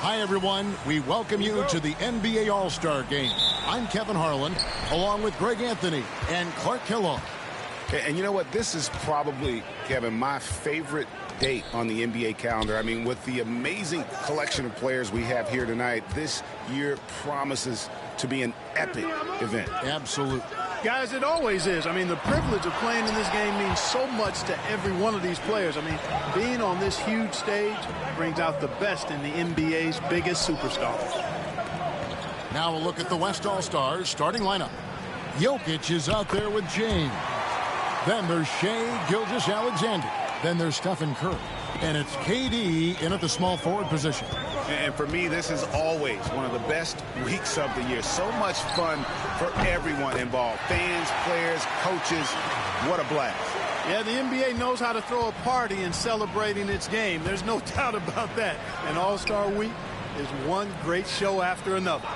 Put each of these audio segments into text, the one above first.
Hi, everyone. We welcome you to the NBA All-Star Game. I'm Kevin Harlan, along with Greg Anthony and Clark Kellogg. And you know what? This is probably, Kevin, my favorite date on the NBA calendar. I mean, with the amazing collection of players we have here tonight, this year promises to be an epic event. Absolutely. Guys, it always is. I mean, the privilege of playing in this game means so much to every one of these players. I mean, being on this huge stage brings out the best in the NBA's biggest superstars. Now a look at the West All-Stars starting lineup. Jokic is out there with James. Then there's Shai Gilgeous-Alexander. Then there's Stephen Curry. And it's KD in at the small forward position. And for me, this is always one of the best weeks of the year. So much fun for everyone involved. Fans, players, coaches. What a blast. Yeah, the NBA knows how to throw a party in celebrating its game. There's no doubt about that. And All-Star Week is one great show after another.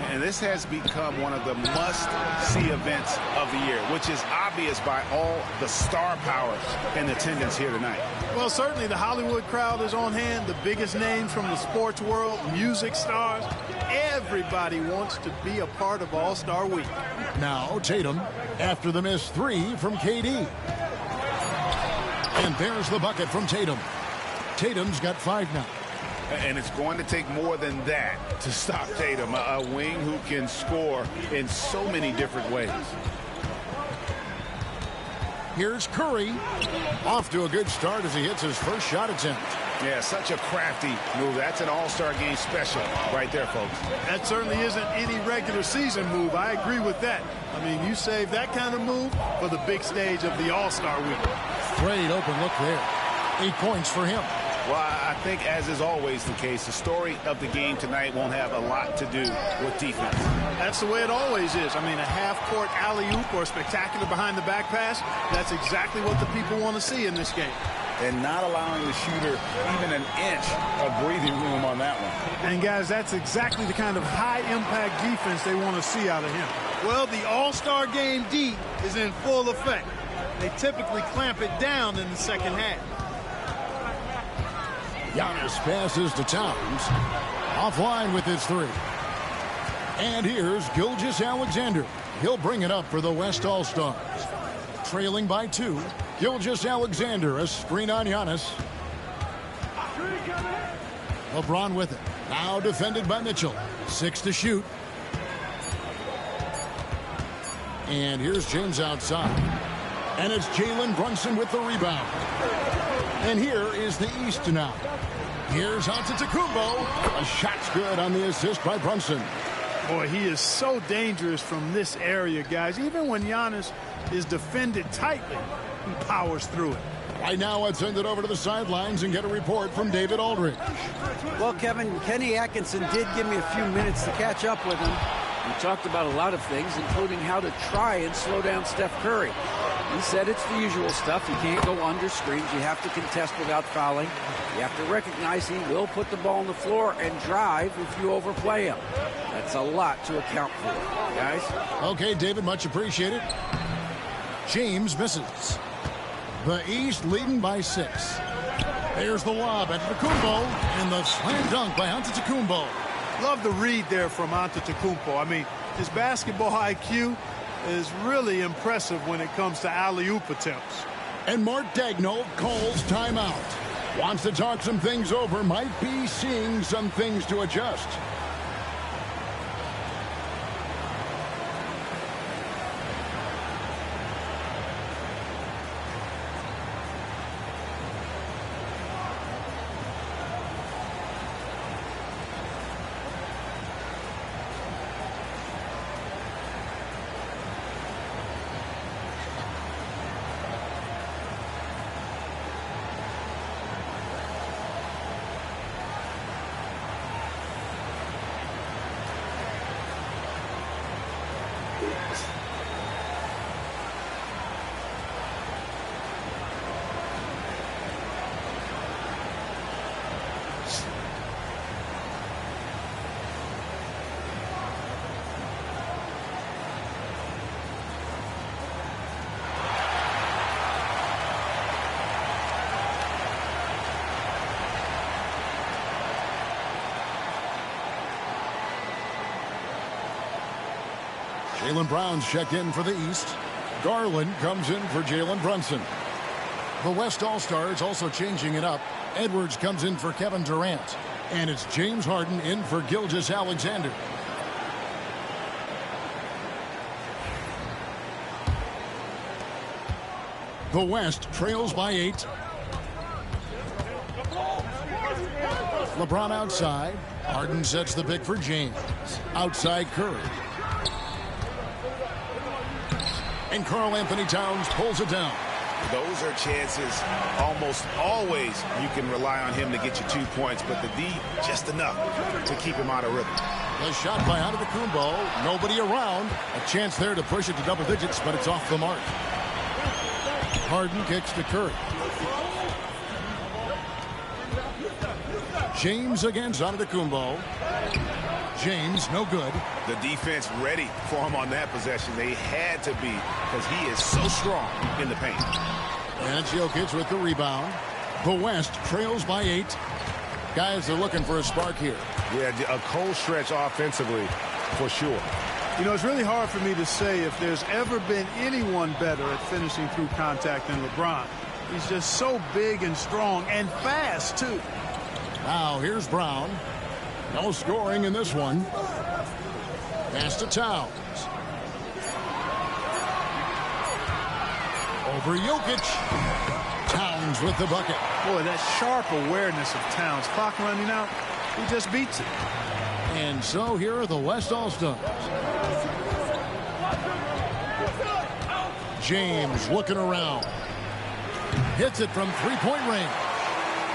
And this has become one of the must-see events of the year, which is obvious by all the star powers in attendance here tonight. Well, certainly the Hollywood crowd is on hand, the biggest names from the sports world, music stars. Everybody wants to be a part of All-Star Week. Now Tatum after the missed three from KD. And there's the bucket from Tatum. Tatum's got 5 now. And it's going to take more than that to stop Tatum, a wing who can score in so many different ways. Here's Curry. Off to a good start as he hits his first shot attempt. Yeah, such a crafty move. That's an All-Star Game special right there, folks. That certainly isn't any regular season move. I agree with that. I mean, you save that kind of move for the big stage of the All-Star Week. Great open look there. 8 points for him. Well, I think, as is always the case, the story of the game tonight won't have a lot to do with defense. That's the way it always is. I mean, a half-court alley-oop or a spectacular behind-the-back pass, that's exactly what the people want to see in this game. And not allowing the shooter even an inch of breathing room on that one. And, guys, that's exactly the kind of high-impact defense they want to see out of him. Well, the All-Star Game D is in full effect. They typically clamp it down in the second half. Giannis passes to Towns. Offline with his 3. And here's Gilgeous-Alexander. He'll bring it up for the West All-Stars. Trailing by 2. Gilgeous-Alexander, a screen on Giannis. LeBron with it. Now defended by Mitchell. 6 to shoot. And here's James outside. And it's Jalen Brunson with the rebound. And here is the East now. Here's Antetokounmpo. A shot's good on the assist by Brunson. Boy, he is so dangerous from this area, guys. Even when Giannis is defended tightly, he powers through it. Right now, let's send it over to the sidelines and get a report from David Aldridge. Well, Kevin, Kenny Atkinson did give me a few minutes to catch up with him. We talked about a lot of things, including how to try and slow down Steph Curry. He said it's the usual stuff. You can't go under screens. You have to contest without fouling. You have to recognize he will put the ball on the floor and drive if you overplay him. That's a lot to account for, guys. Okay, David, much appreciated. James misses. The East leading by 6. There's the lob at Antetokounmpo, and the slam dunk by Antetokounmpo. Love the read there from Antetokounmpo. I mean, his basketball IQ is really impressive when it comes to alley-oop attempts. And Mark Daigneault calls timeout. Wants to talk some things over, might be seeing some things to adjust. Jaylen Brown's checked in for the East. Garland comes in for Jalen Brunson. The West All-Stars also changing it up. Edwards comes in for Kevin Durant. And it's James Harden in for Gilgeous-Alexander. The West trails by 8. LeBron outside. Harden sets the pick for James. Outside Curry. And Karl-Anthony Towns pulls it down. Those are chances almost always you can rely on him to get you 2 points, but the D just enough to keep him out of rhythm. The shot by Antetokounmpo. Nobody around. A chance there to push it to double digits, but it's off the mark. Harden kicks to Curry. James against Antetokounmpo. James, no good. The defense ready for him on that possession. They had to be because he is so strong in the paint. And it's Jokic with the rebound. The West trails by 8. Guys are looking for a spark here. Yeah, a cold stretch offensively for sure. You know, it's really hard for me to say if there's ever been anyone better at finishing through contact than LeBron. He's just so big and strong and fast, too. Now, here's Brown. No scoring in this one. Pass to Towns. Over Jokic. Towns with the bucket. Boy, that sharp awareness of Towns. Clock running out. He just beats it. And so here are the West All-Stars. James looking around. Hits it from three-point range.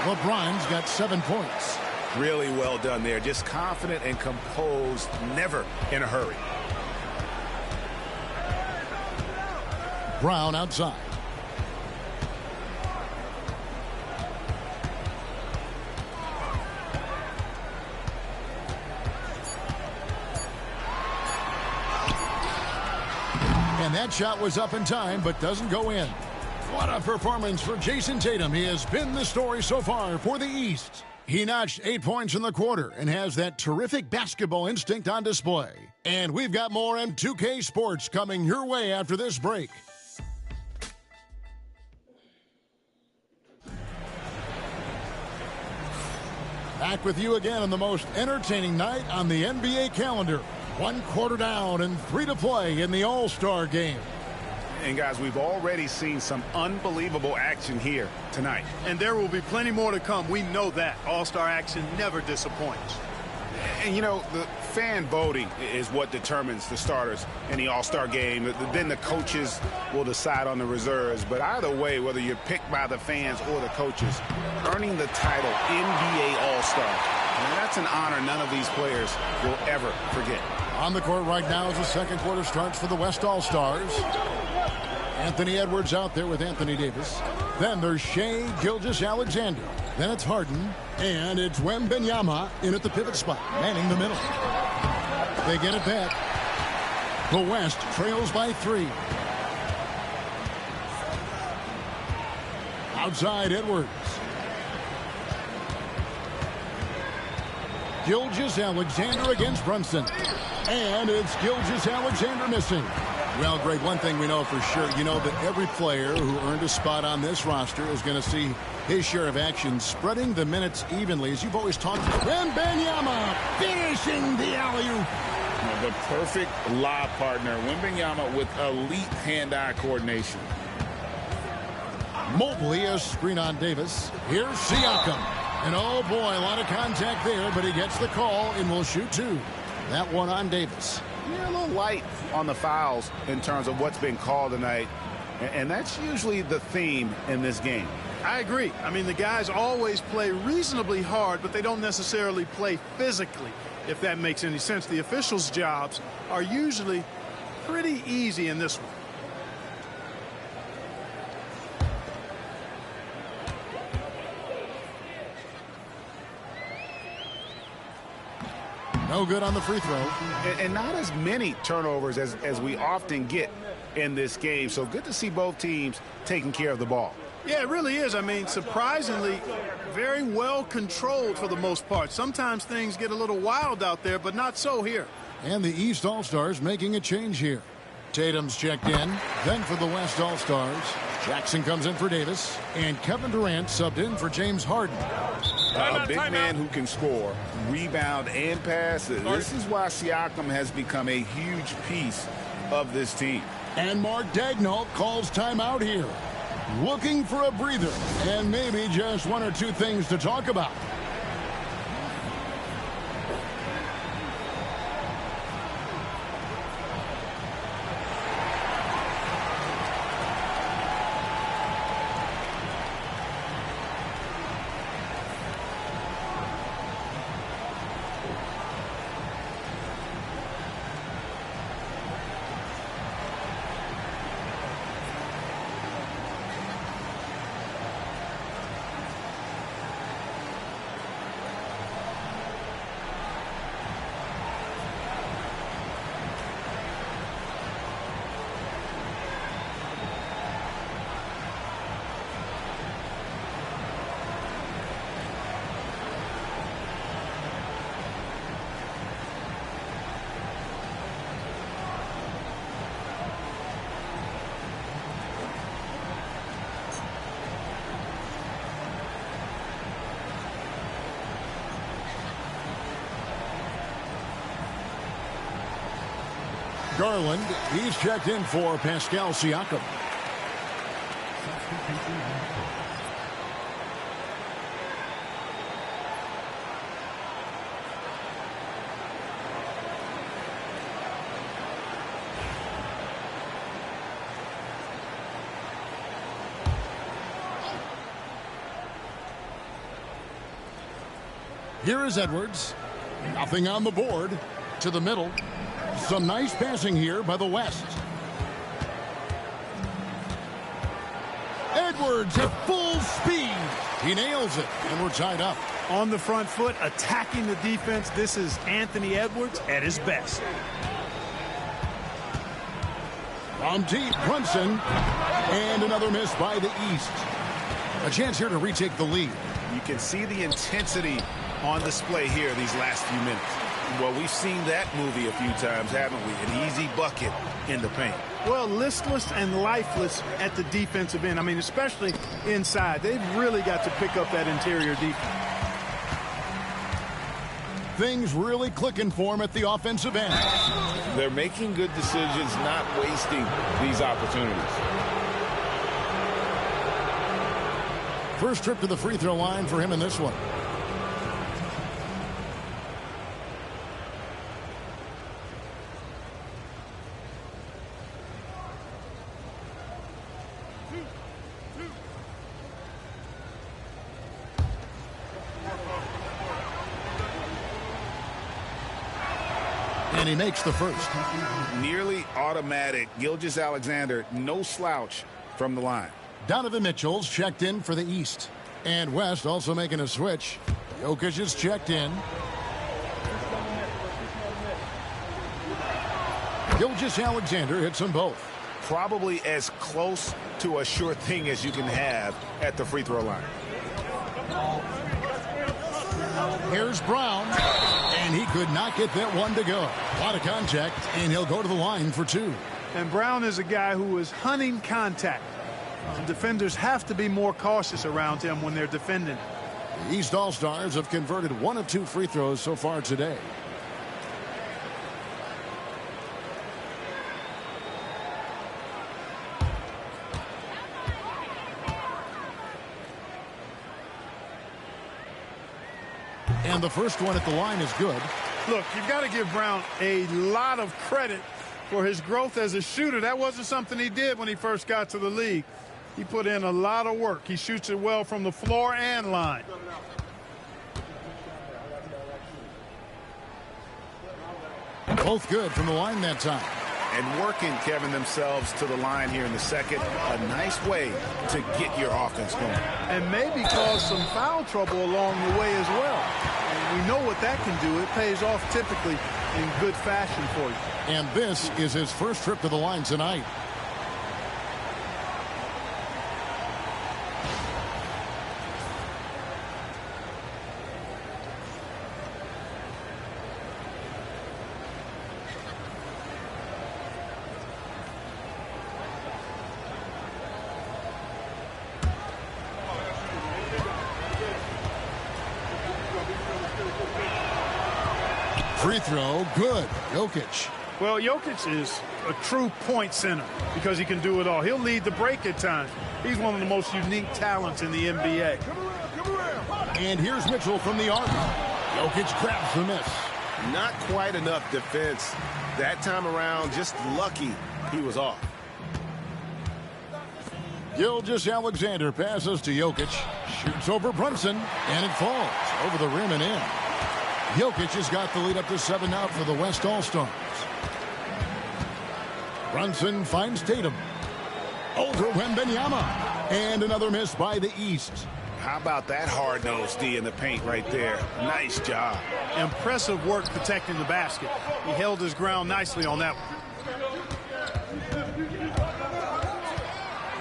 LeBron's got 7 points. Really well done there. Just confident and composed, never in a hurry. Brown outside. And that shot was up in time, but doesn't go in. What a performance for Jason Tatum. He has been the story so far for the East. He notched 8 points in the quarter and has that terrific basketball instinct on display. And we've got more M2K Sports coming your way after this break. Back with you again on the most entertaining night on the NBA calendar. 1 quarter down and 3 to play in the All-Star game. And guys, we've already seen some unbelievable action here tonight. And there will be plenty more to come. We know that. All-Star action never disappoints. And, you know, the fan voting is what determines the starters in the All-Star game. Then the coaches will decide on the reserves. But either way, whether you're picked by the fans or the coaches, earning the title NBA All-Star, and that's an honor none of these players will ever forget. On the court right now as the second quarter starts for the West All-Stars. Anthony Edwards out there with Anthony Davis. Then there's Shai Gilgeous-Alexander. Then it's Harden. And it's Wembanyama in at the pivot spot, manning the middle. They get it back. The West trails by 3. Outside Edwards. Gilgeous-Alexander against Brunson. And it's Gilgeous-Alexander missing. Well, Greg, one thing we know for sure, you know that every player who earned a spot on this roster is going to see his share of action, spreading the minutes evenly, as you've always talked about. Wembanyama finishing the alley-oop. The perfect lob partner, Wembanyama, with elite hand-eye coordination. Mobley, a screen on Davis. Here's Siakam. And oh boy, a lot of contact there, but he gets the call and will shoot 2. That one on Davis. You're a little light on the fouls in terms of what's been called tonight. And that's usually the theme in this game. I agree. I mean, the guys always play reasonably hard, but they don't necessarily play physically, if that makes any sense. The officials' jobs are usually pretty easy in this one. No good on the free throw. And not as many turnovers as we often get in this game. So good to see both teams taking care of the ball. Yeah, it really is. I mean, surprisingly, very well controlled for the most part. Sometimes things get a little wild out there, but not so here. And the East All-Stars making a change here. Tatum's checked in. Then for the West All-Stars, Jackson comes in for Davis. And Kevin Durant subbed in for James Harden. A big man who can score, rebound, and pass. This is why Siakam has become a huge piece of this team. And Mark Daigneault calls timeout here. Looking for a breather and maybe just one or two things to talk about. Garland, he's checked in for Pascal Siakam. Here is Edwards. Nothing on the board. To the middle. Some nice passing here by the West. Edwards at full speed. He nails it, and we're tied up. On the front foot, attacking the defense. This is Anthony Edwards at his best. From deep, Brunson. And another miss by the East. A chance here to retake the lead. You can see the intensity on display here these last few minutes. Well, we've seen that movie a few times, haven't we? An easy bucket in the paint. Well, listless and lifeless at the defensive end. I mean, especially inside. They've really got to pick up that interior defense. Things really clicking for him at the offensive end. They're making good decisions, not wasting these opportunities. First trip to the free throw line for him in this one. And he makes the first. Nearly automatic. Gilgeous-Alexander, no slouch from the line. Donovan Mitchell's checked in for the East. And West also making a switch. Jokic is checked in. Gilgeous-Alexander hits them both. Probably as close to a sure thing as you can have at the free throw line. Here's Brown. And he could not get that one to go. A lot of contact, and he'll go to the line for two. And Brown is a guy who is hunting contact. Defenders have to be more cautious around him when they're defending. The East All-Stars have converted 1 of 2 free throws so far today. And the first one at the line is good. Look, you've got to give Brown a lot of credit for his growth as a shooter. That wasn't something he did when he first got to the league. He put in a lot of work. He shoots it well from the floor and line. Both good from the line that time. And working, Kevin, themselves to the line here in the second. A nice way to get your offense going. And maybe cause some foul trouble along the way as well. And we know what that can do. It pays off typically in good fashion for you. And this is his first trip to the line tonight. Free throw, good. Jokic. Well, Jokic is a true point center because he can do it all. He'll lead the break at times. He's one of the most unique talents in the NBA. And here's Mitchell from the arc. Jokic grabs the miss. Not quite enough defense that time around. Just lucky he was off. Gilgeous-Alexander passes to Jokic. Shoots over Brunson, and it falls over the rim and in. Jokic has got the lead up to 7 now for the West All-Stars. Brunson finds Tatum. Over Wembanyama. And another miss by the East. How about that hard-nosed D in the paint right there? Nice job. Impressive work protecting the basket. He held his ground nicely on that one.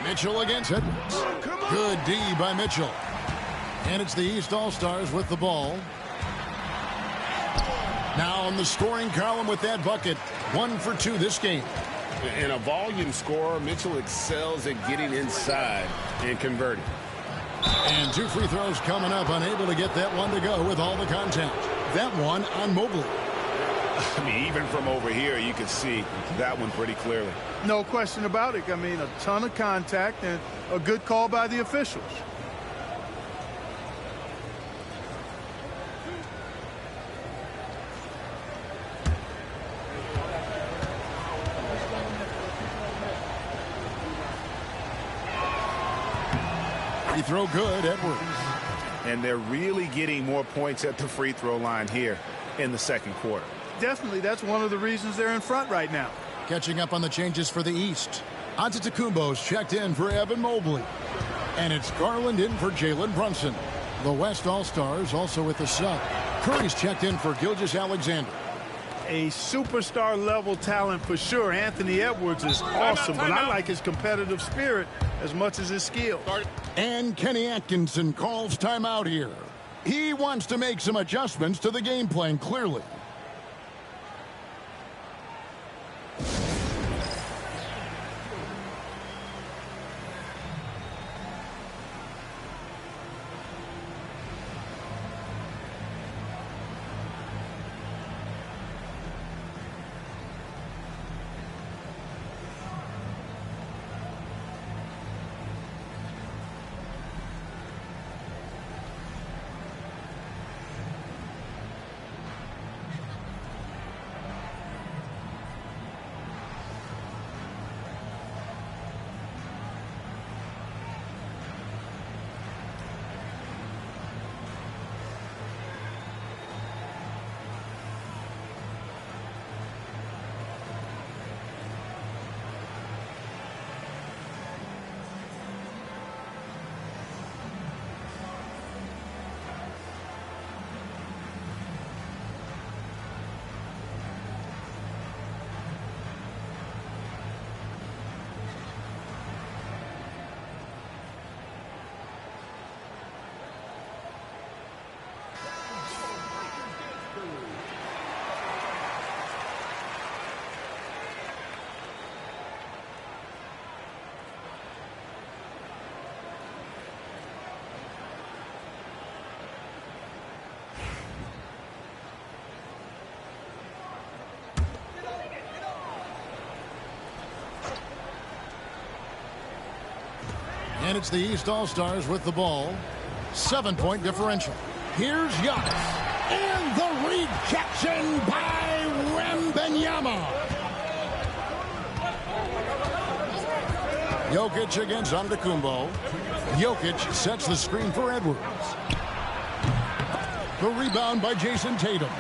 Mitchell against Edwards. Good D by Mitchell. And it's the East All-Stars with the ball. Now on the scoring column with that bucket. 1 for 2 this game. And a volume scorer, Mitchell excels at getting inside and converting. And 2 free throws coming up. Unable to get that one to go with all the contact. That one on Mobley. I mean, even from over here, you can see that one pretty clearly. No question about it. I mean, a ton of contact and a good call by the officials. Free throw good, Edwards. And they're really getting more points at the free throw line here in the second quarter. Definitely, that's one of the reasons they're in front right now. Catching up on the changes for the East. Antetokounmpo's checked in for Evan Mobley. And it's Garland in for Jalen Brunson. The West All-Stars also with the sub. Curry's checked in for Gilgeous-Alexander. A superstar-level talent for sure. Anthony Edwards is awesome, but I like his competitive spirit as much as his skill. And Kenny Atkinson calls timeout here. He wants to make some adjustments to the game plan, clearly. And it's the East All-Stars with the ball. 7-point differential. Here's Giannis. And the rejection by Wembanyama. Jokic against Antetokounmpo. Jokic sets the screen for Edwards. The rebound by Jason Tatum.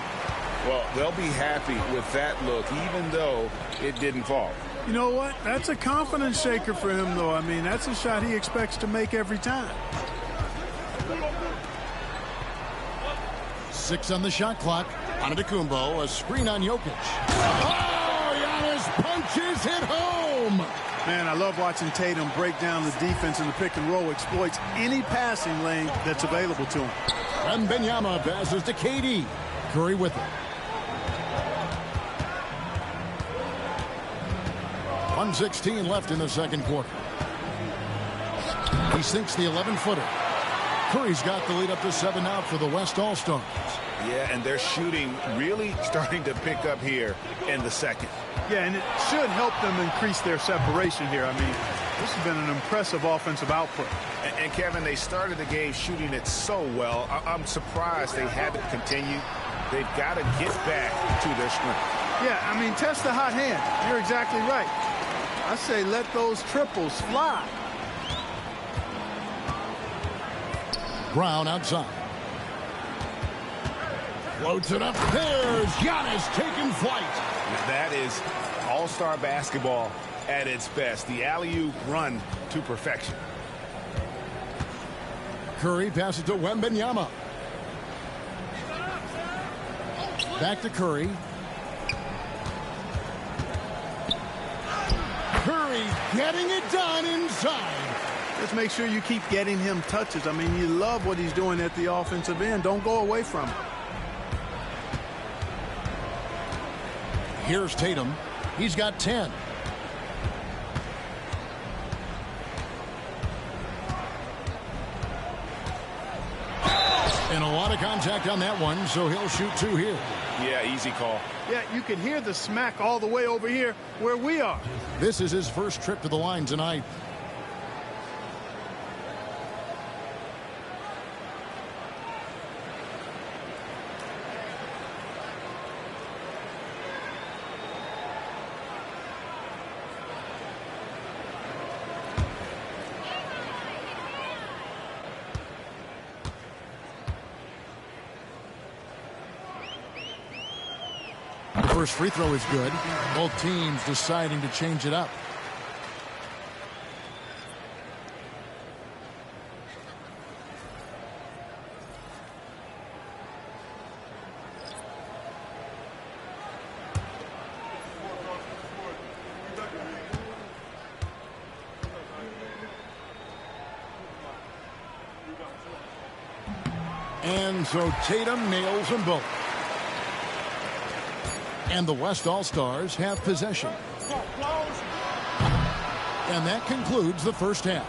Well, they'll be happy with that look, even though it didn't fall. You know what? That's a confidence shaker for him, though. I mean, that's a shot he expects to make every time. 6 on the shot clock. Antetokounmpo, a screen on Jokic. Oh, Giannis punches it home. Man, I love watching Tatum break down the defense in the pick and roll, exploits any passing lane that's available to him. Wembanyama passes to KD. Curry with it. 1:16 left in the second quarter. He sinks the 11-footer. Curry's got the lead up to 7 now for the West All-Stars. Yeah, and their shooting really starting to pick up here in the second. Yeah, and it should help them increase their separation here. I mean, this has been an impressive offensive output. And Kevin, they started the game shooting it so well. I'm surprised they haven't continued. They've got to get back to their strength. Yeah, I mean, test the hot hand. You're exactly right. I say let those triples fly. Brown outside. Floats it up. There's Giannis taking flight. That is all-star basketball at its best. The alley-oop run to perfection. Curry passes to Wembanyama. Back to Curry. Curry getting it done inside. Just make sure you keep getting him touches. I mean, you love what he's doing at the offensive end. Don't go away from it. Here's Tatum. He's got 10. And a lot of contact on that one, so he'll shoot 2 here. Yeah, easy call. Yeah, you can hear the smack all the way over here where we are. This is his first trip to the line tonight. First free throw is good. Both teams deciding to change it up. And so Tatum nails them both. And the West All-Stars have possession. And that concludes the first half.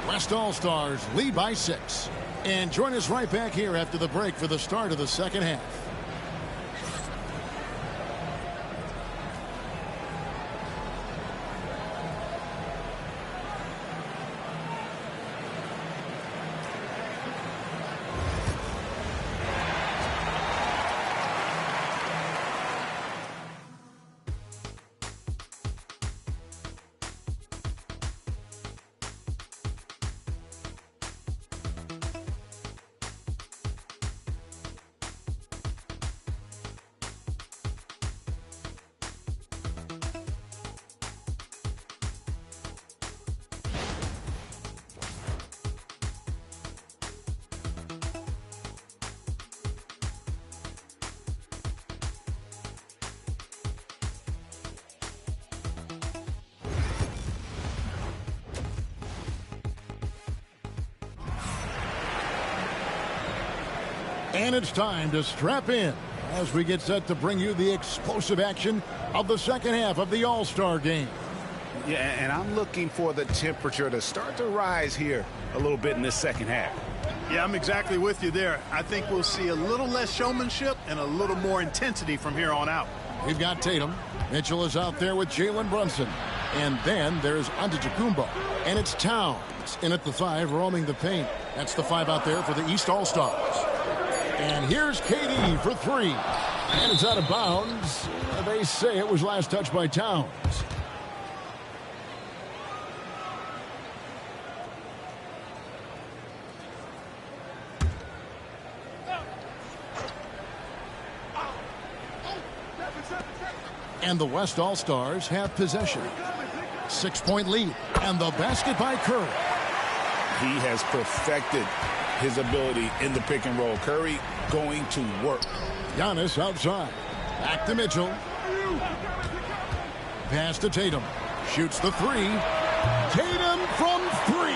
West All-Stars lead by 6. And join us right back here after the break for the start of the second half. And it's time to strap in as we get set to bring you the explosive action of the second half of the All-Star game. Yeah, and I'm looking for the temperature to start to rise here a little bit in this second half. Yeah, I'm exactly with you there. I think we'll see a little less showmanship and a little more intensity from here on out. We've got Tatum. Mitchell is out there with Jalen Brunson. And then there's Antetokounmpo. And it's Towns in at the 5, roaming the paint. That's the 5 out there for the East All-Stars. And here's KD for 3. And it's out of bounds. They say it was last touched by Towns. And the West All-Stars have possession. 6-point lead. And the basket by Curry. He has perfected his ability in the pick and roll. Curry going to work. Giannis outside. Back to Mitchell. Pass to Tatum. Shoots the 3. Tatum from 3.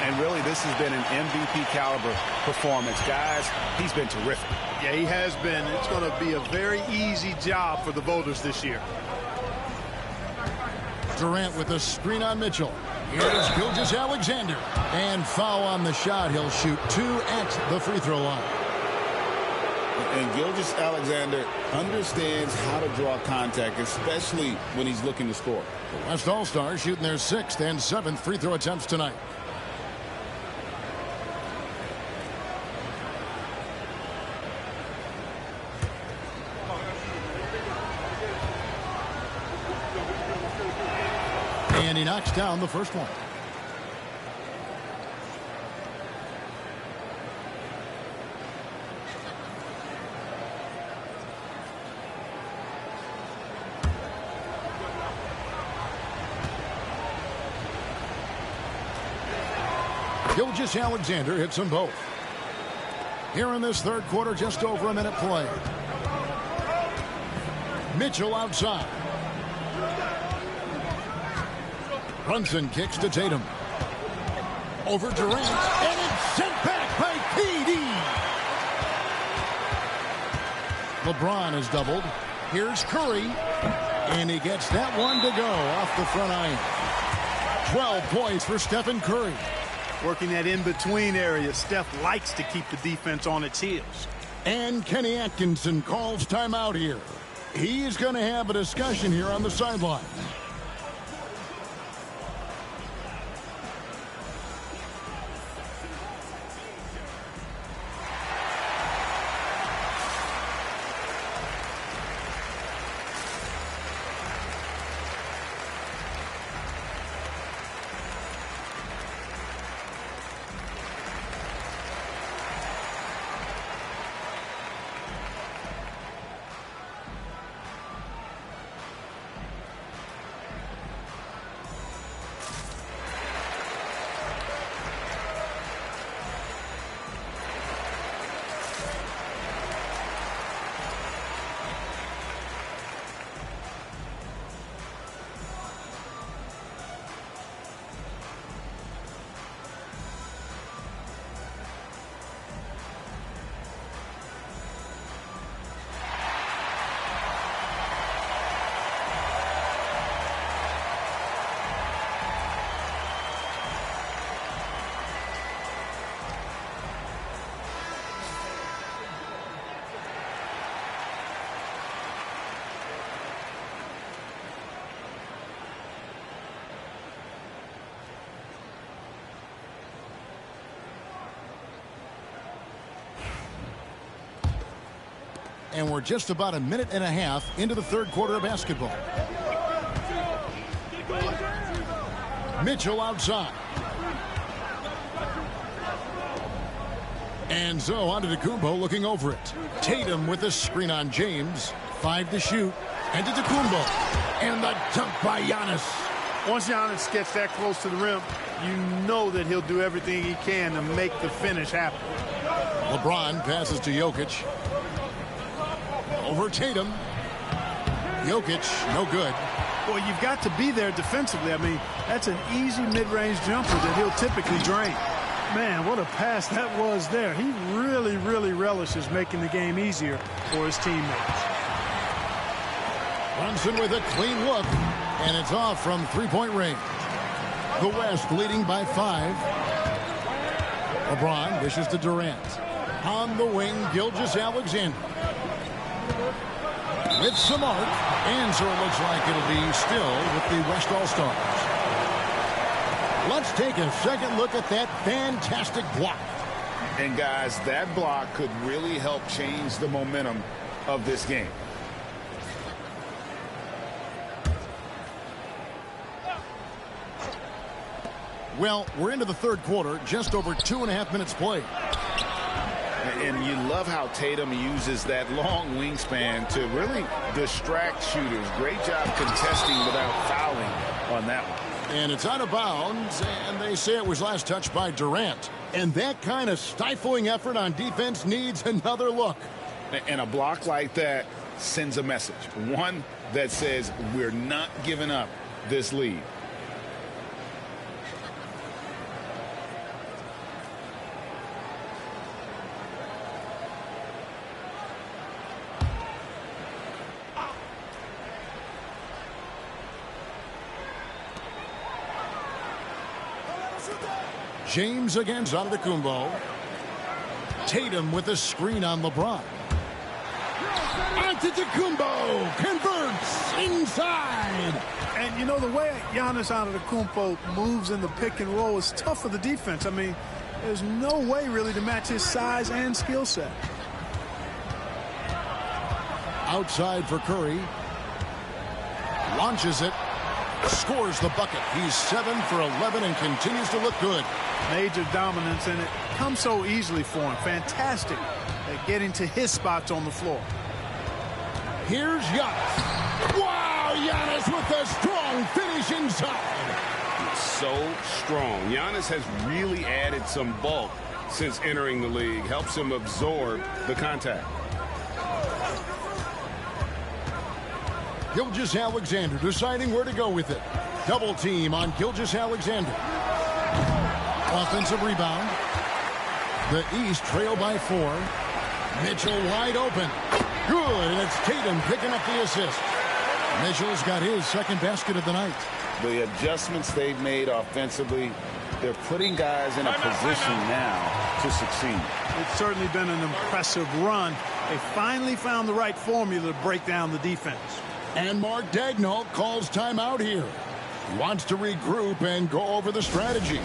And really, this has been an MVP caliber performance. Guys, he's been terrific. Yeah, he has been. It's going to be a very easy job for the voters this year. Durant with a screen on Mitchell. Here's Gilgeous-Alexander. And foul on the shot. He'll shoot 2 at the free throw line. And Gilgeous-Alexander understands how to draw contact, especially when he's looking to score. The West All-Stars shooting their 6th and 7th free throw attempts tonight. And he knocks down the first one. Gilgeous-Alexander hits them both. Here in this third quarter, just over a minute play. Mitchell outside. Brunson kicks to Tatum. Over Durant. And it's sent back by KD. LeBron is doubled. Here's Curry. And he gets that one to go off the front iron. 12 points for Stephen Curry. Working that in-between area. Steph likes to keep the defense on its heels. And Kenny Atkinson calls timeout here. He's going to have a discussion here on the sideline. And we're just about a minute and a half into the third quarter of basketball. Mitchell outside. And so on to Antetokounmpo looking over it. Tatum with a screen on James. 5 to shoot. And to Antetokounmpo. And the dunk by Giannis. Once Giannis gets that close to the rim, you know that he'll do everything he can to make the finish happen. LeBron passes to Jokic. Over Tatum. Jokic, no good. Well, you've got to be there defensively. I mean, that's an easy mid-range jumper that he'll typically drain. Man, what a pass that was there. He really, really relishes making the game easier for his teammates. Brunson with a clean look, and it's off from three-point range. The West leading by 5. LeBron dishes to Durant. On the wing, Gilgeous-Alexander. With some arc, and so it looks like it'll be still with the West All-Stars. Let's take a second look at that fantastic block. And guys, that block could really help change the momentum of this game. Well, we're into the third quarter, just over 2.5 minutes played. And you love how Tatum uses that long wingspan to really distract shooters. Great job contesting without fouling on that one. And it's out of bounds, and they say it was last touched by Durant. And that kind of stifling effort on defense needs another look. And a block like that sends a message. One that says we're not giving up this lead. James against Antetokounmpo. Tatum with a screen on LeBron. Antetokounmpo converts inside. And, you know, the way Giannis Antetokounmpo moves in the pick and roll is tough for the defense. I mean, there's no way really to match his size and skill set. Outside for Curry. Launches it. Scores the bucket. He's 7 for 11 and continues to look good. Major dominance, and it comes so easily for him. Fantastic at getting to his spots on the floor. Here's Giannis. Wow, Giannis with a strong finish inside. So strong. Giannis has really added some bulk since entering the league. Helps him absorb the contact. Gilgeous-Alexander deciding where to go with it. Double team on Gilgeous-Alexander. Offensive rebound. The East trail by 4. Mitchell wide open. Good, and it's Tatum picking up the assist. Mitchell's got his second basket of the night. The adjustments they've made offensively, they're putting guys in a position now to succeed. It's certainly been an impressive run. They finally found the right formula to break down the defense. And Mark Daigneault calls timeout here. Wants to regroup and go over the strategy.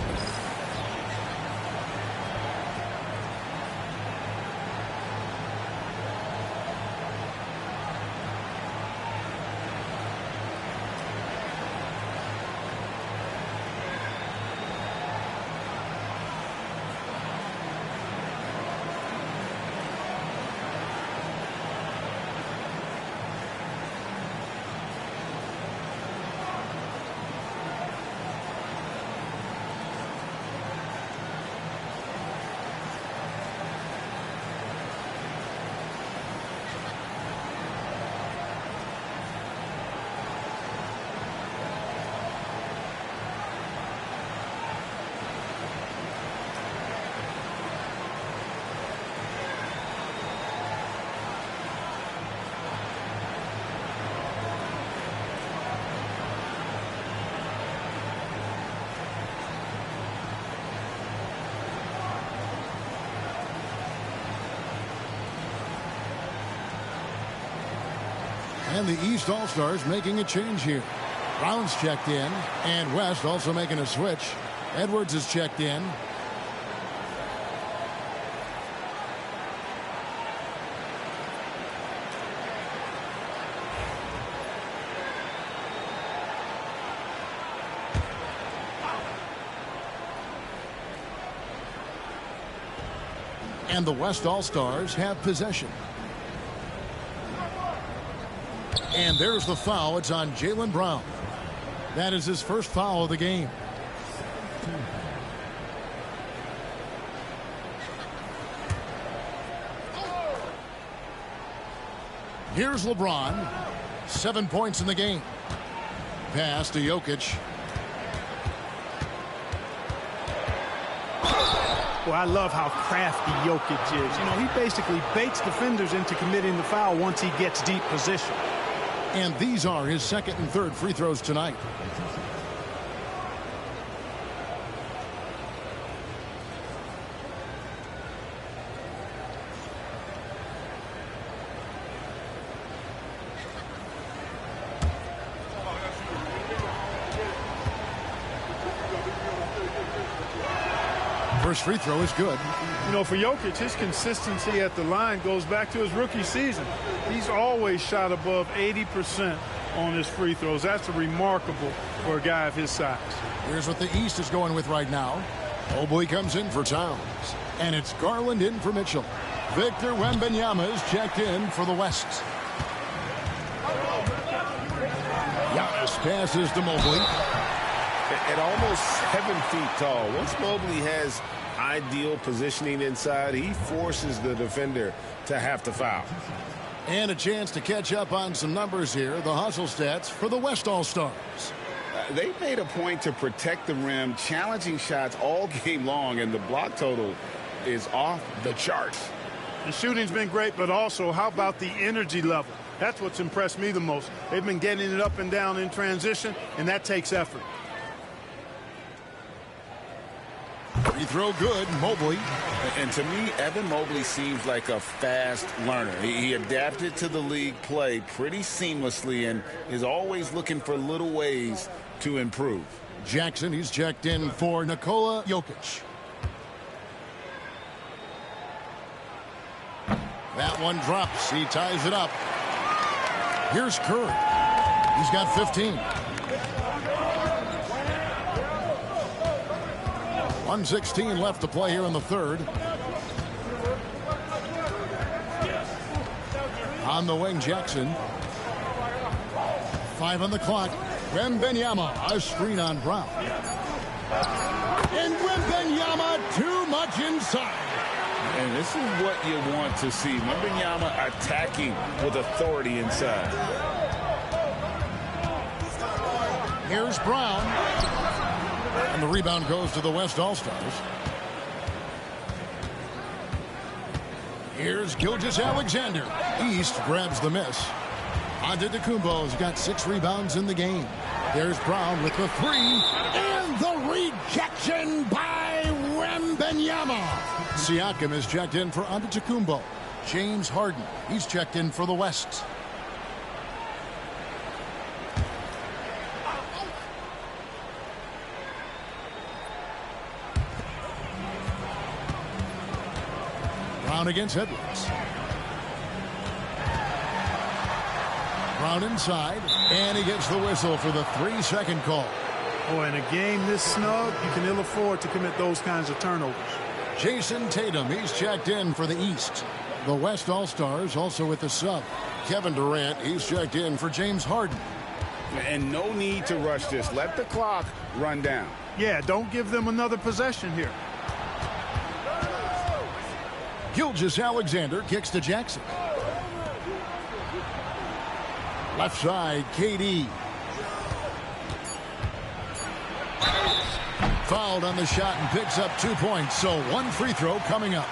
And the East All-Stars making a change here. Brown's checked in, and West also making a switch. Edwards is checked in. And the West All-Stars have possession. And there's the foul. It's on Jaylen Brown. That is his first foul of the game. Here's LeBron. 7 points in the game. Pass to Jokic. Well, I love how crafty Jokic is. You know, he basically baits defenders into committing the foul once he gets deep position. And these are his second and third free throws tonight. First free throw is good. You know, for Jokic, his consistency at the line goes back to his rookie season. He's always shot above 80% on his free throws. That's remarkable for a guy of his size. Here's what the East is going with right now. Mobley comes in for Towns. And it's Garland in for Mitchell. Victor Wembanyama is checked in for the West. Giannis passes to Mobley. At almost 7 feet tall, once Mobley has ideal positioning inside, he forces the defender to have to foul. And a chance to catch up on some numbers here. The hustle stats for the West All-Stars. They made a point to protect the rim, challenging shots all game long, and the block total is off the charts. The shooting's been great, but also how about the energy level? That's what's impressed me the most. They've been getting it up and down in transition, and that takes effort. Free throw good. Mobley. And to me, Evan Mobley seems like a fast learner. He adapted to the league play pretty seamlessly and is always looking for little ways to improve. Jackson, he's checked in for Nikola Jokic. That one drops. He ties it up. Here's Curry. He's got 15. 1:16 left to play here in the third. On the wing, Jackson. 5 on the clock. Wembanyama, a screen on Brown. And Wembanyama too much inside. And this is what you want to see. Wembanyama attacking with authority inside. Here's Brown. And the rebound goes to the West All-Stars. Here's Gilgeous-Alexander. East grabs the miss. Antetokounmpo has got 6 rebounds in the game. There's Brown with the 3. And the rejection by Wembanyama. Siakam is checked in for Antetokounmpo. James Harden, he's checked in for the West. Brown against Edwards. Brown inside, and he gets the whistle for the 3-second call. Boy, in a game this snug, you can ill afford to commit those kinds of turnovers. Jason Tatum, he's checked in for the East. The West All-Stars also with the sub. Kevin Durant, he's checked in for James Harden. And no need to rush this. Let the clock run down. Yeah, don't give them another possession here. Gilgeous-Alexander kicks to Jackson. Left side, KD. Fouled on the shot and picks up 2 points. So 1 free throw coming up.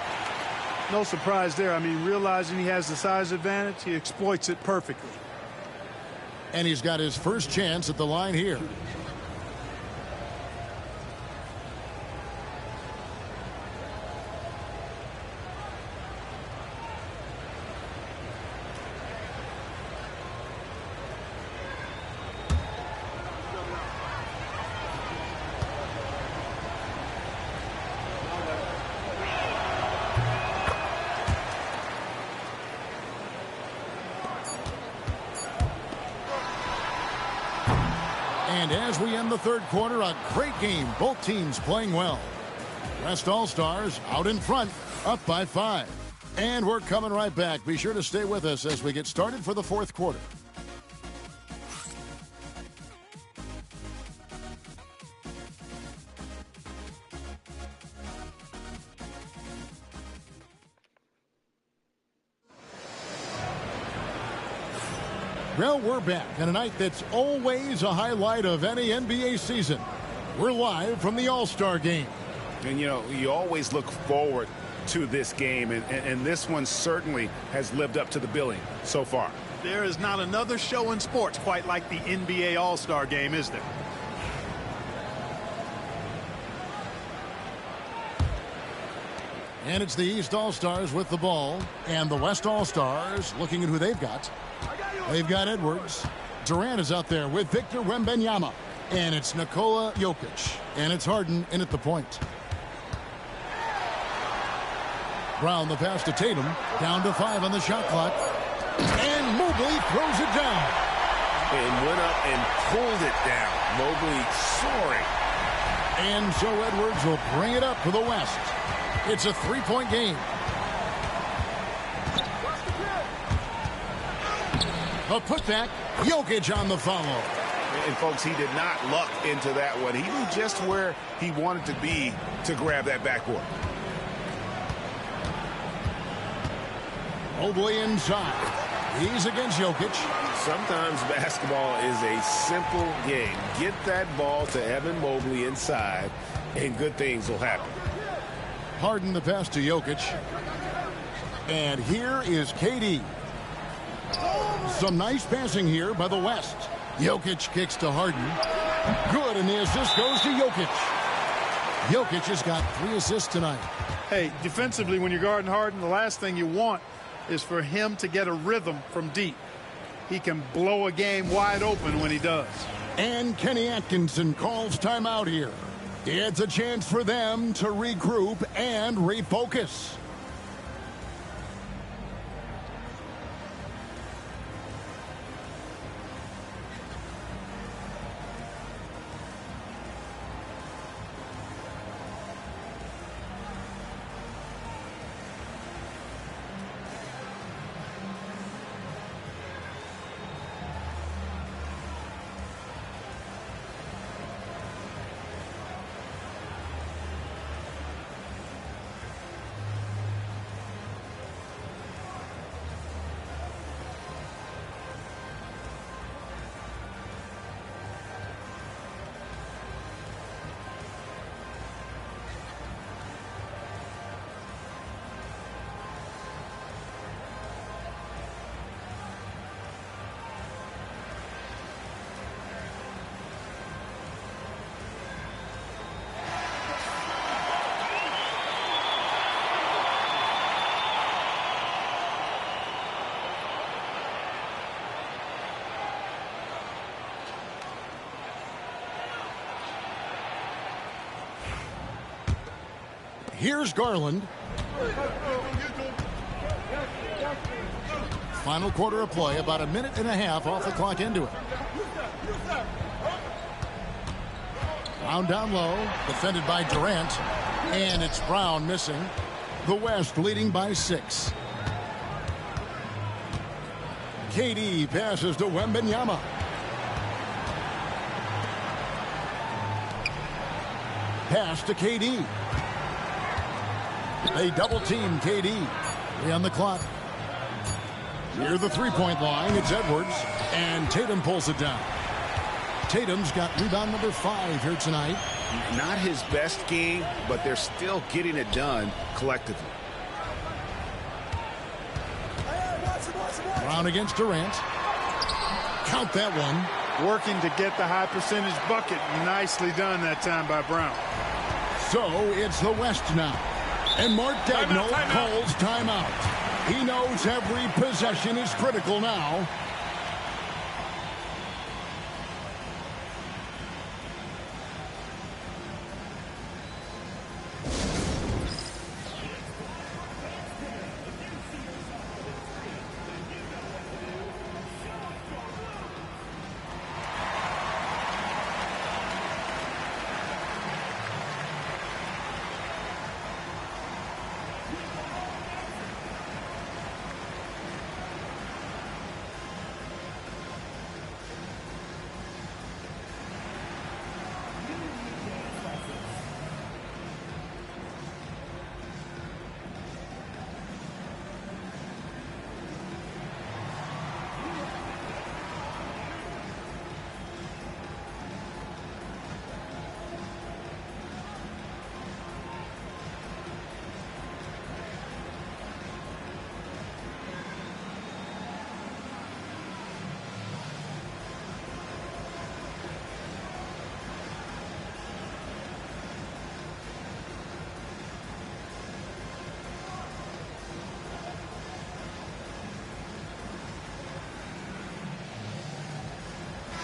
No surprise there. I mean, realizing he has the size advantage, he exploits it perfectly. And he's got his first chance at the line here. And as we end the third quarter, a great game. Both teams playing well. West All-Stars out in front, up by 5. And we're coming right back. Be sure to stay with us as we get started for the fourth quarter. Well, we're back on a night that's always a highlight of any NBA season. We're live from the All-Star game. And, you know, you always look forward to this game, and this one certainly has lived up to the billing so far. There is not another show in sports quite like the NBA All-Star game, is there? And it's the East All-Stars with the ball, and the West All-Stars looking at who they've got. They've got Edwards. Durant is out there with Victor Wembanyama. And it's Nikola Jokic. And it's Harden in at the point. Brown the pass to Tatum. Down to 5 on the shot clock. And Mobley throws it down. And went up and pulled it down. Mobley soaring. And so Edwards will bring it up for the West. It's a 3-point game. A putback. Jokic on the follow. And, folks, he did not luck into that one. He knew just where he wanted to be to grab that backboard. Mobley inside. He's against Jokic. Sometimes basketball is a simple game. Get that ball to Evan Mobley inside, and good things will happen. Harden the pass to Jokic. And here is KD. Some nice passing here by the West. Jokic kicks to Harden. Good, and the assist goes to Jokic. Jokic has got 3 assists tonight. Hey, defensively, when you're guarding Harden, the last thing you want is for him to get a rhythm from deep. He can blow a game wide open when he does. And Kenny Atkinson calls timeout here. It's a chance for them to regroup and refocus. Here's Garland. Final quarter of play, about a minute and a half off the clock into it. Brown down low, defended by Durant, and it's Brown missing. The West leading by 6. KD passes to Wembanyama. Pass to KD. They double team KD. 3 on the clock. Near the three-point line, it's Edwards, and Tatum pulls it down. Tatum's got rebound number 5 here tonight. Not his best game, but they're still getting it done collectively. Brown against Durant. Count that one. Working to get the high percentage bucket. Nicely done that time by Brown. So it's the West now. And Mark Daigneault calls timeout. He knows every possession is critical now.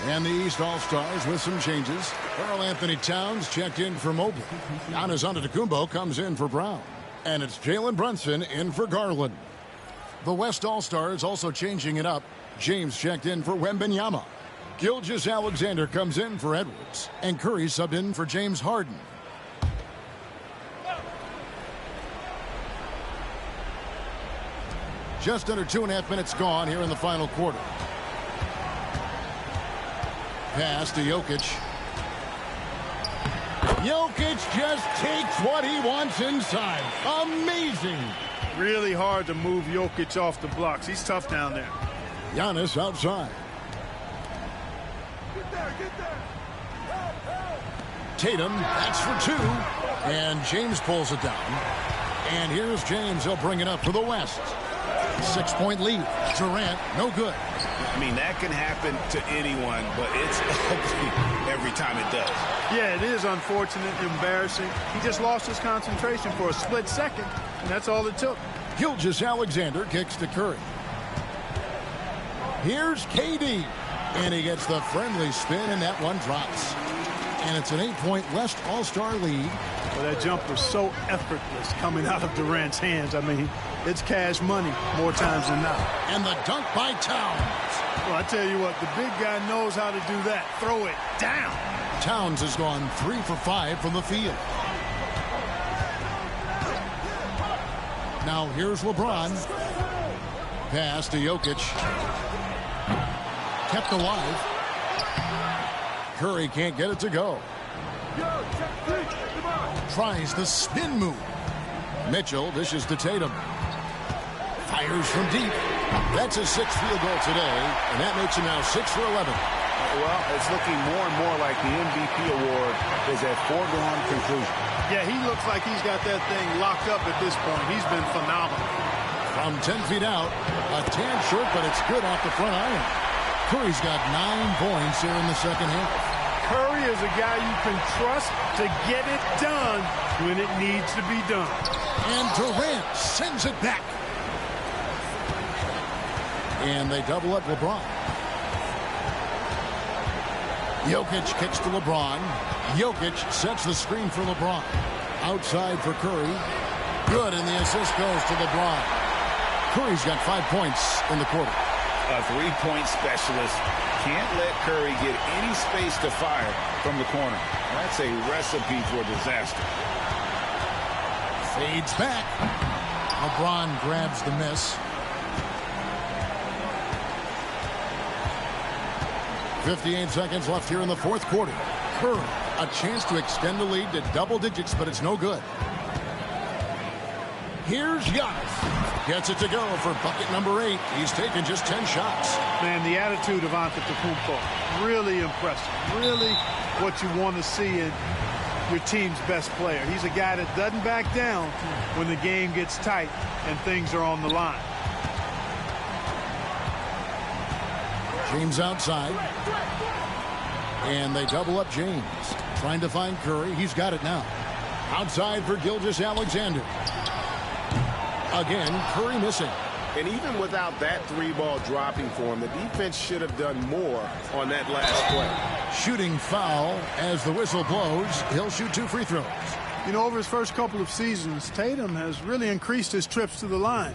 And the East All-Stars with some changes. Karl-Anthony Towns checked in for Mobley. Giannis Antetokounmpo comes in for Brown. And it's Jalen Brunson in for Garland. The West All-Stars also changing it up. James checked in for Wembanyama. Gilgeous-Alexander comes in for Edwards. And Curry subbed in for James Harden. Just under 2.5 minutes gone here in the final quarter. Pass to Jokic. Jokic just takes what he wants inside. Amazing. Really hard to move Jokic off the blocks. He's tough down there. Giannis outside. Get there. Tatum, that's for 2. And James pulls it down. And here's James. He'll bring it up for the West. 6-point lead. Durant, no good. I mean, that can happen to anyone, but it's ugly every time it does. Yeah, it is unfortunate, embarrassing. He just lost his concentration for a split second, and that's all it took. Gilgeous-Alexander kicks to Curry. Here's KD. And he gets the friendly spin, and that one drops. And it's an 8-point West All-Star lead. Well, that jumper's so effortless coming out of Durant's hands. I mean, it's cash money more times than not. And the dunk by Towns. Well, I tell you what, the big guy knows how to do that. Throw it down. Towns has gone 3 for 5 from the field. Now here's LeBron. Pass to Jokic. Kept alive. Curry can't get it to go. Tries the spin move. Mitchell dishes to Tatum. Fires from deep. That's his 6th field goal today, and that makes him now 6 for 11. Well, it's looking more and more like the MVP award is a foregone conclusion. Yeah, he looks like he's got that thing locked up at this point. He's been phenomenal. From 10 feet out, a tad short, but it's good off the front iron. Curry's got 9 points here in the second half. Curry is a guy you can trust to get it done when it needs to be done. And Durant sends it back. And they double up LeBron. Jokic kicks to LeBron. Jokic sets the screen for LeBron. Outside for Curry. Good, and the assist goes to LeBron. Curry's got 5 points in the quarter. A three-point specialist can't let Curry get any space to fire from the corner. That's a recipe for disaster. Fades back. LeBron grabs the miss. 58 seconds left here in the fourth quarter. Curry, a chance to extend the lead to double digits, but it's no good. Here's Giannis. Gets it to go for bucket number 8. He's taken just 10 shots. Man, the attitude of Antetokounmpo, really impressive. Really what you want to see in your team's best player. He's a guy that doesn't back down when the game gets tight and things are on the line. James outside. And they double up James. Trying to find Curry. He's got it now. Outside for Gilgeous-Alexander. Again, Curry missing. And even without that 3-ball dropping for him, the defense should have done more on that last play. Shooting foul as the whistle blows. He'll shoot 2 free throws. You know, over his first couple of seasons, Tatum has really increased his trips to the line,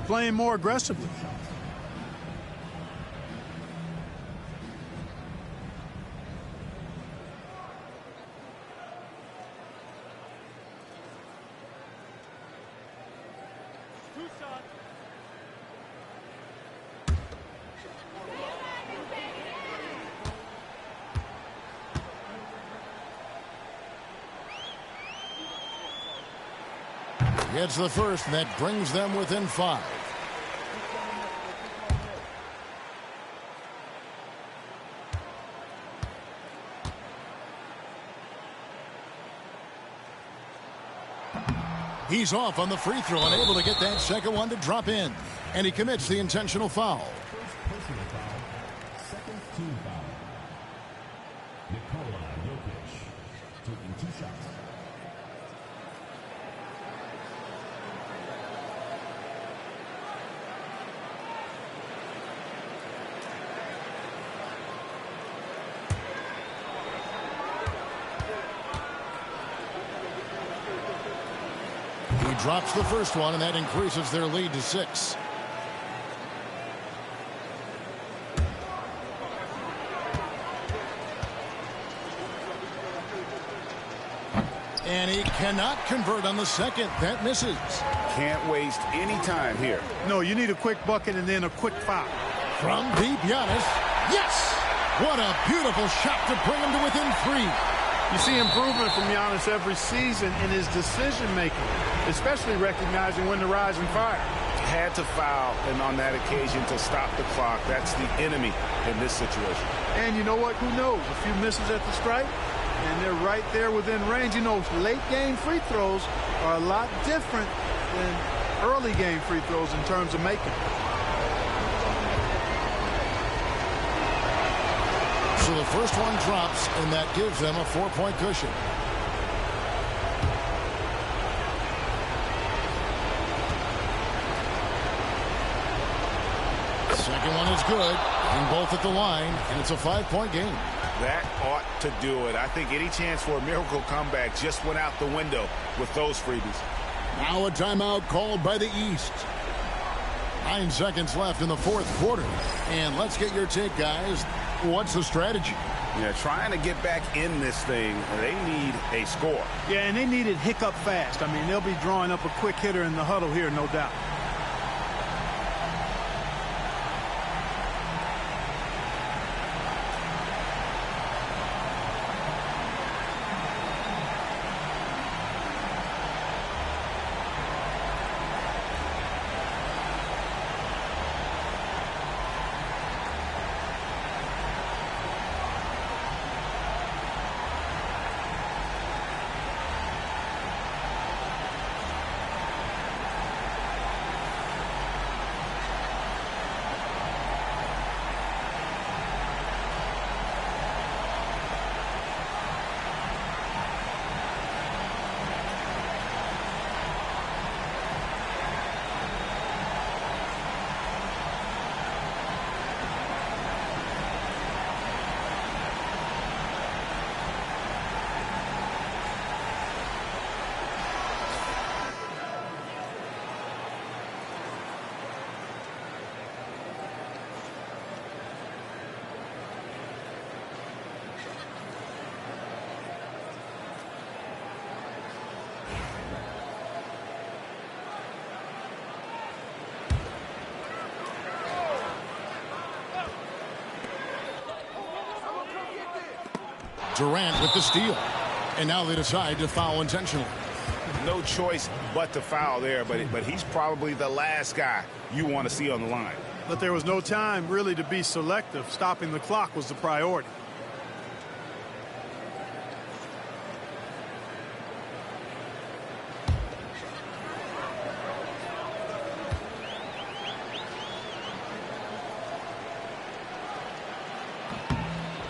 playing more aggressively. Gets the first, and that brings them within 5. He's off on the free throw and able to get that second one to drop in. And he commits the intentional foul. Second team foul. Nikola Jokic taking 2 shots. He drops the first one, and that increases their lead to 6. And he cannot convert on the second. That misses. Can't waste any time here. No, you need a quick bucket and then a quick foul. From deep, Giannis. Yes! What a beautiful shot to bring him to within 3. You see improvement from Giannis every season in his decision-making, especially recognizing when to rise and fire. Had to foul, and on that occasion to stop the clock. That's the enemy in this situation. And you know what? Who knows? A few misses at the stripe, and they're right there within range. You know, late-game free throws are a lot different than early-game free throws in terms of making. So the first one drops, and that gives them a 4-point cushion. Second one is good, and both at the line, and it's a 5-point game. That ought to do it. I think any chance for a miracle comeback just went out the window with those freebies. Now a timeout called by the East. 9 seconds left in the fourth quarter. And let's get your take, guys. What's the strategy? Yeah, trying to get back in this thing, they need a score. Yeah, and they need it hiccup fast. I mean, they'll be drawing up a quick hitter in the huddle here, no doubt. Durant with the steal. And now they decide to foul intentionally. No choice but to foul there, but he's probably the last guy you want to see on the line. But there was no time really to be selective. Stopping the clock was the priority.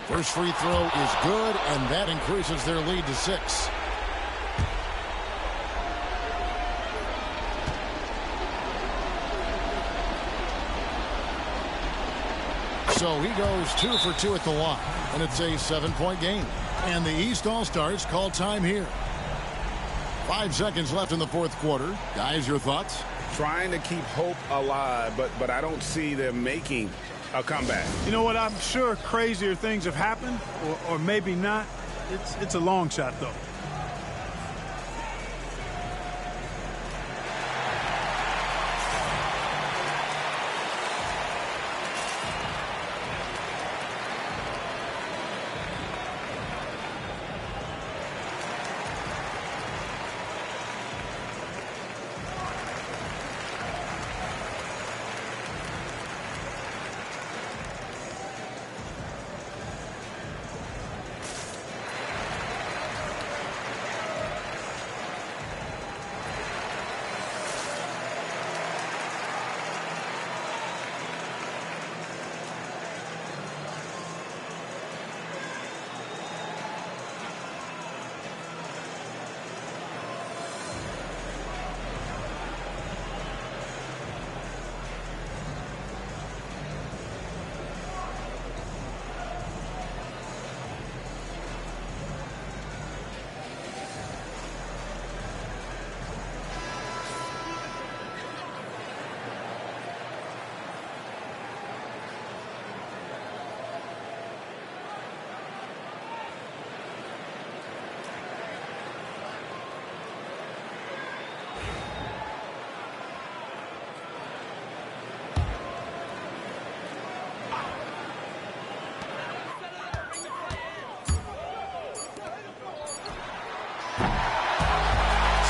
First free throw is good, and that increases their lead to 6. So he goes 2 for 2 at the line, and it's a 7-point game. And the East All-Stars call time here. 5 seconds left in the fourth quarter. Guys, your thoughts? Trying to keep hope alive, but I don't see them making a comeback. You know what? I'm sure crazier things have happened, or maybe not. It's a long shot, though.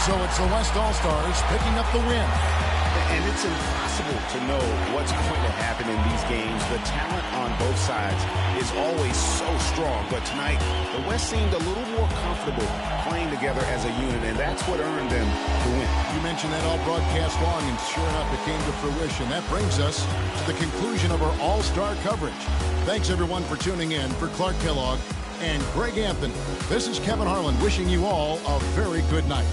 So it's the West All-Stars picking up the win. And it's impossible to know what's going to happen in these games. The talent on both sides is always so strong. But tonight, the West seemed a little more comfortable playing together as a unit, and that's what earned them the win. You mentioned that all broadcast long, and sure enough, it came to fruition. That brings us to the conclusion of our all-star coverage. Thanks, everyone, for tuning in. For Clark Kellogg and Greg Anthony, this is Kevin Harlan wishing you all a very good night.